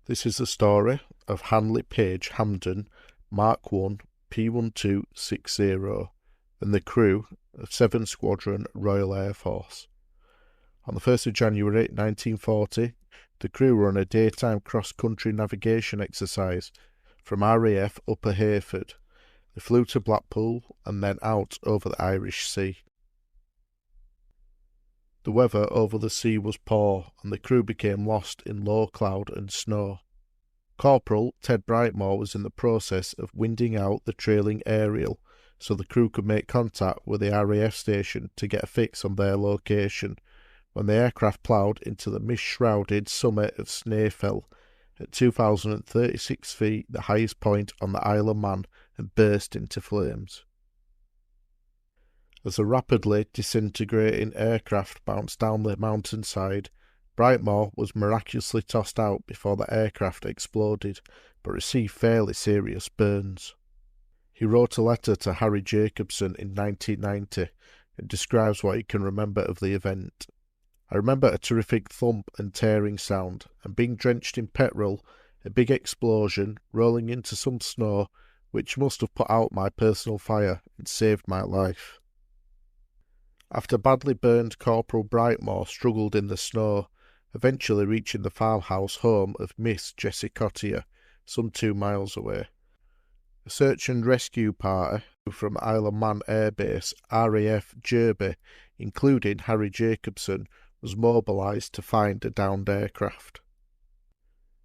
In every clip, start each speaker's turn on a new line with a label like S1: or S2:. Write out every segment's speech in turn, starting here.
S1: This is the story of Handley Page Hampden, Mark 1 P1260, and the crew of 7th Squadron Royal Air Force. On the 1st of January 1940, the crew were on a daytime cross-country navigation exercise from RAF Upper Hayford. They flew to Blackpool and then out over the Irish Sea. The weather over the sea was poor, and the crew became lost in low cloud and snow. Corporal Ted Brightmore was in the process of winding out the trailing aerial so the crew could make contact with the RAF station to get a fix on their location, when the aircraft ploughed into the mist-shrouded summit of Snaefell at 2,036 feet, the highest point on the Isle of Man, and burst into flames. As the rapidly disintegrating aircraft bounced down the mountainside, Brightmore was miraculously tossed out before the aircraft exploded, but received fairly serious burns. He wrote a letter to Harry Jacobson in 1990 and describes what he can remember of the event. "I remember a terrific thump and tearing sound, and being drenched in petrol, a big explosion, rolling into some snow, which must have put out my personal fire and saved my life." After badly burned, Corporal Brightmore struggled in the snow, eventually reaching the farmhouse home of Miss Jessie Cottier, some 2 miles away. A search and rescue party from Isle of Man Air Base, RAF Derby, including Harry Jacobson, was mobilised to find a downed aircraft.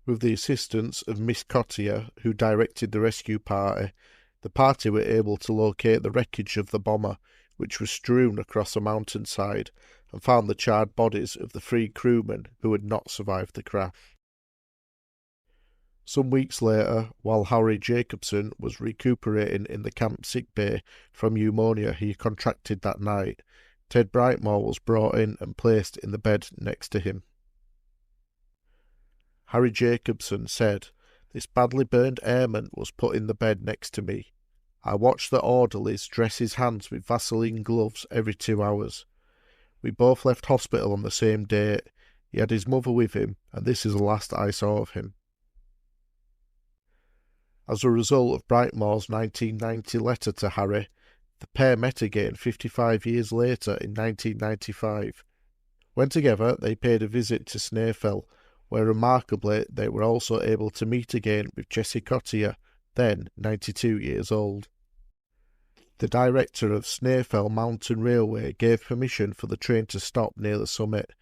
S1: With the assistance of Miss Cottier, who directed the rescue party, the party were able to locate the wreckage of the bomber, which was strewn across a mountainside, and found the charred bodies of the 3 crewmen who had not survived the crash. Some weeks later, while Harry Jacobson was recuperating in the camp sick bay from pneumonia he contracted that night, Ted Brightmore was brought in and placed in the bed next to him. Harry Jacobson said, "This badly burned airman was put in the bed next to me. I watched the orderlies dress his hands with Vaseline gloves every 2 hours. We both left hospital on the same date. He had his mother with him, and this is the last I saw of him." As a result of Brightmore's 1990 letter to Harry, the pair met again 55 years later in 1995. When together, they paid a visit to Snaefell, where remarkably they were also able to meet again with Jessie Cottier, then 92 years old. The director of Snaefell Mountain Railway gave permission for the train to stop near the summit,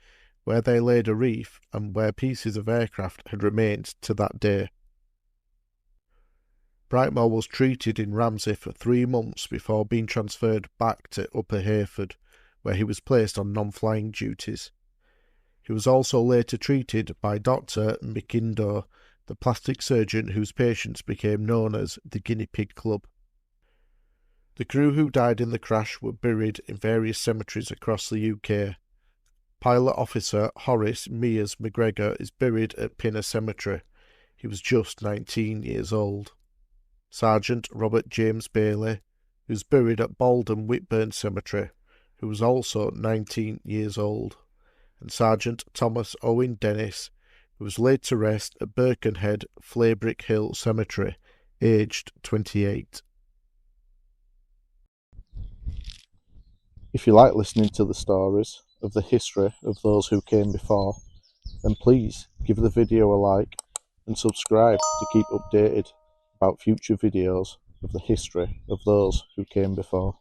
S1: where they laid a reef and where pieces of aircraft had remained to that day. Brightmore was treated in Ramsey for 3 months before being transferred back to Upper Hayford, where he was placed on non-flying duties. He was also later treated by Dr. McIndoe, the plastic surgeon whose patients became known as the Guinea Pig Club. The crew who died in the crash were buried in various cemeteries across the UK. Pilot Officer Horace MACGREGOR is buried at Pinner Cemetery. He was just 19 years old. Sergeant Robert James Bailey, who is buried at Baldham Whitburn Cemetery, who was also 19 years old. And Sergeant Thomas Owen Dennis, who was laid to rest at Birkenhead Flaybrick Hill Cemetery, aged 28. If you like listening to the stories of the history of those who came before, then please give the video a like and subscribe to keep updated about future videos of the history of those who came before.